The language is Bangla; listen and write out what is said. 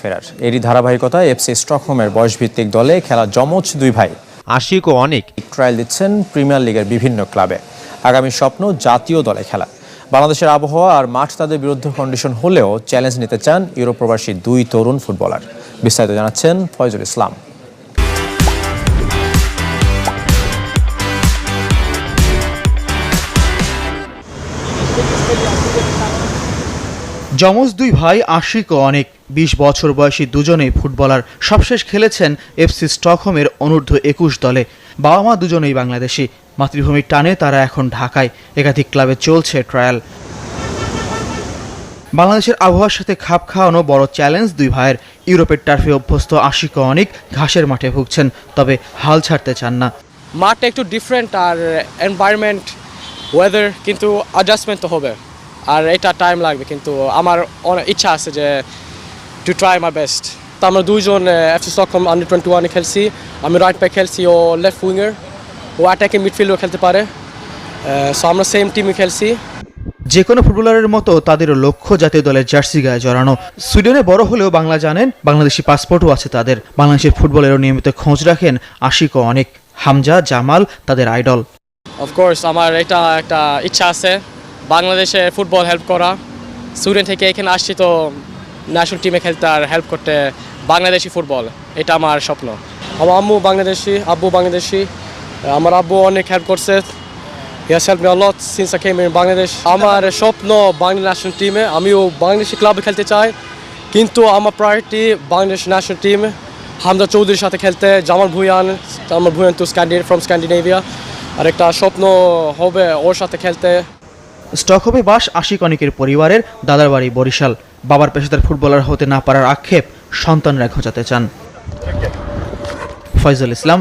ফেরার এরই ধারাবাহিকতায় এফসি স্টকহোমের বয়সভিত্তিক দলে খেলা যমজ দুই ভাই আশিক ও অনিক ট্রায়াল দিচ্ছেন প্রিমিয়ার লিগের বিভিন্ন ক্লাবে। আগামী স্বপ্ন জাতীয় দলে খেলা। বাংলাদেশের আবহাওয়া আর মাঠ তাদের বিরুদ্ধে কন্ডিশন হলেও চ্যালেঞ্জ নিতে চান ইউরোপ প্রবাসী দুই তরুণ ফুটবলার। বিস্তারিত জানাচ্ছেন ফয়জুল ইসলাম। যমজ দুই ভাই আশিক ও অনিক ২০ বছর বয়সী দুজনেই ফুটবলার। সবশেষ খেলেছেন এফসি স্টকহোমের অনূর্ধ্ব ২১ দলে। বাবা মা দুজনেই বাংলাদেশি। মাতৃভূমির টানে তারা এখন ঢাকায়। একাধিক ক্লাবে চলছে ট্রায়াল। বাংলাদেশের আবহাওয়ার সাথে খাপ খাওয়ানো বড় চ্যালেঞ্জ দুই ভাইয়ের। ইউরোপের টার্ফে অভ্যস্ত আশিক ও অনিক ঘাসের মাঠে ভুগছেন, তবে হাল ছাড়তে চান না। মাঠটা একটু ডিফারেন্ট আর এনভায়রনমেন্ট, ওয়েদার কিন্তু অ্যাডজাস্টমেন্ট তো হবে, আর এটা টাইম লাগবে, কিন্তু আমার অনেক ইচ্ছা আছে যে টু ট্রাই মাই বেস্ট। তো আমরা দুইজন এফসি স্টকহোম আন্ডার-21 খেলছি। আমি রাইট ব্যাক খেলছি, ও লেফট উইঙ্গার, ও অ্যাটাকিং মিডফিল্ডও খেলতে পারে। সো আমরা সেম টিমে খেলছি। যে কোনো ফুটবলারের মতো তাদেরও লক্ষ্য জাতীয় দলের জার্সি গায়ে জড়ানো। সুইডেনে বড় হলেও বাংলা জানেন, বাংলাদেশি পাসপোর্টও আছে তাদের। বাংলাদেশের ফুটবলেরও নিয়মিত খোঁজ রাখেন আশিক ও অনিক। হামজা, জামাল তাদের আইডল। অফকোর্স আমার এটা একটা ইচ্ছা আছে বাংলাদেশে ফুটবল হেল্প করা। সুইডেন থেকে এখানে আসছি তো ন্যাশনাল টিমে খেলতে আর হেল্প করতে বাংলাদেশি ফুটবল, এটা আমার স্বপ্ন। আমার আম্মু বাংলাদেশি, আব্বু বাংলাদেশি। আমার আব্বু অনেক হেল্প করছে। He has helped me a lot since I came in Bangladesh. আমার স্বপ্ন বাংলা ন্যাশনাল টিমে। আমিও বাংলাদেশি ক্লাবে খেলতে চাই, কিন্তু আমার priority Bangladesh national team. Hamza চৌধুরীর সাথে খেলতে, জামাল ভুঁইয়ান তো ফ্রম স্ক্যান্ডিনেভিয়া। আর একটা স্বপ্ন হবে ওর সাথে খেলতে। স্টকহোমে বাস আশিক অনিকের পরিবারের। দাদার বাড়ি বরিশাল। বাবার পেশাদার ফুটবলার হতে না পারার আক্ষেপ সন্তানরা ঘোচাতে চান। ফয়জুল ইসলাম।